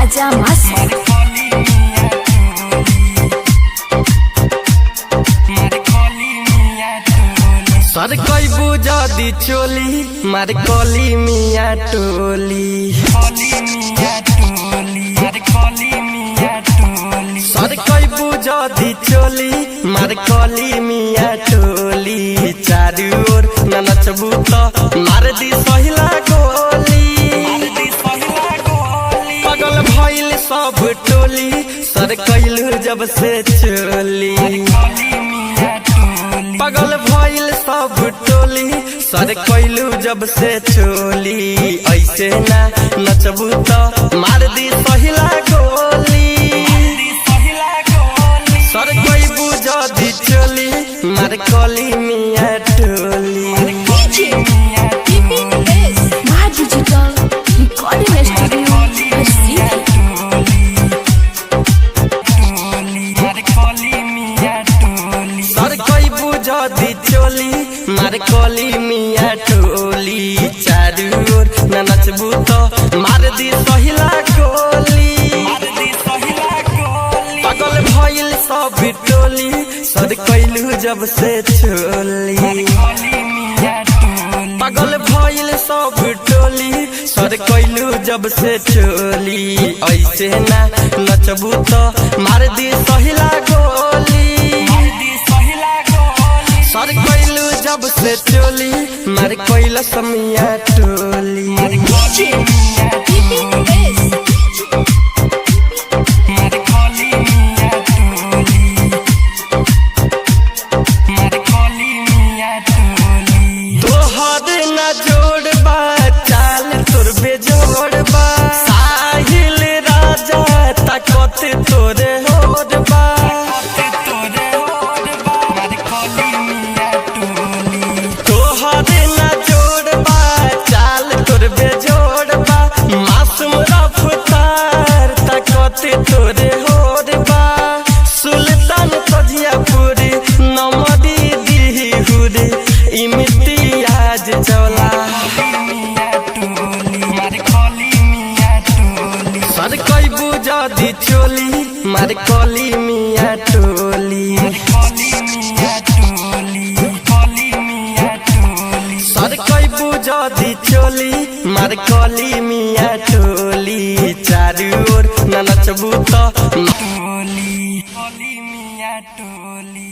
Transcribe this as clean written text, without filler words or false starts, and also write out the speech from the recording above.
राजा मासी सर कोई बुझादी चोली मार कोली मिया टोली सर कोई बुझादी चोली मार कोली मिया टोली चारू ओर न नचबू तो मार दी सहिला गोली पगल भइल सब टोली सर कैलू जब से चोली पगल भइल सब टोली सर कैलू जब से चोली ऐसे ना नचबू तो मार दी सहिला गोली सर कोई बुझा दी चोली मार कोली मिया टोली दी चोली मार कोली मिया टोली चारू ओर न नचबू तो मार दी सहिला गोली पगल भइल सब टोली सर कैलू जब से चोली पगल भइल सब टोली सर कैलू जब से चोली ऐसे ना नचबू तो मार दी सहिला गोली सर कैलू जब से चोली मार कोइला समिया टोली तोहर ना जोड़बा चाल तोर बेजोड़बा साहिल राजा ताकत तोरे होड़बा तोरे होड़बा सुल्तान तजियापुरी नमदी दिहुरी इम्तियाज चौला सर कोई बुझा दी चोली मार कोली मिया टोली सर कोई बुझा दी चोली मार कोली मिया टोली चारू ओर न नचबू तो टोली मिया टोली।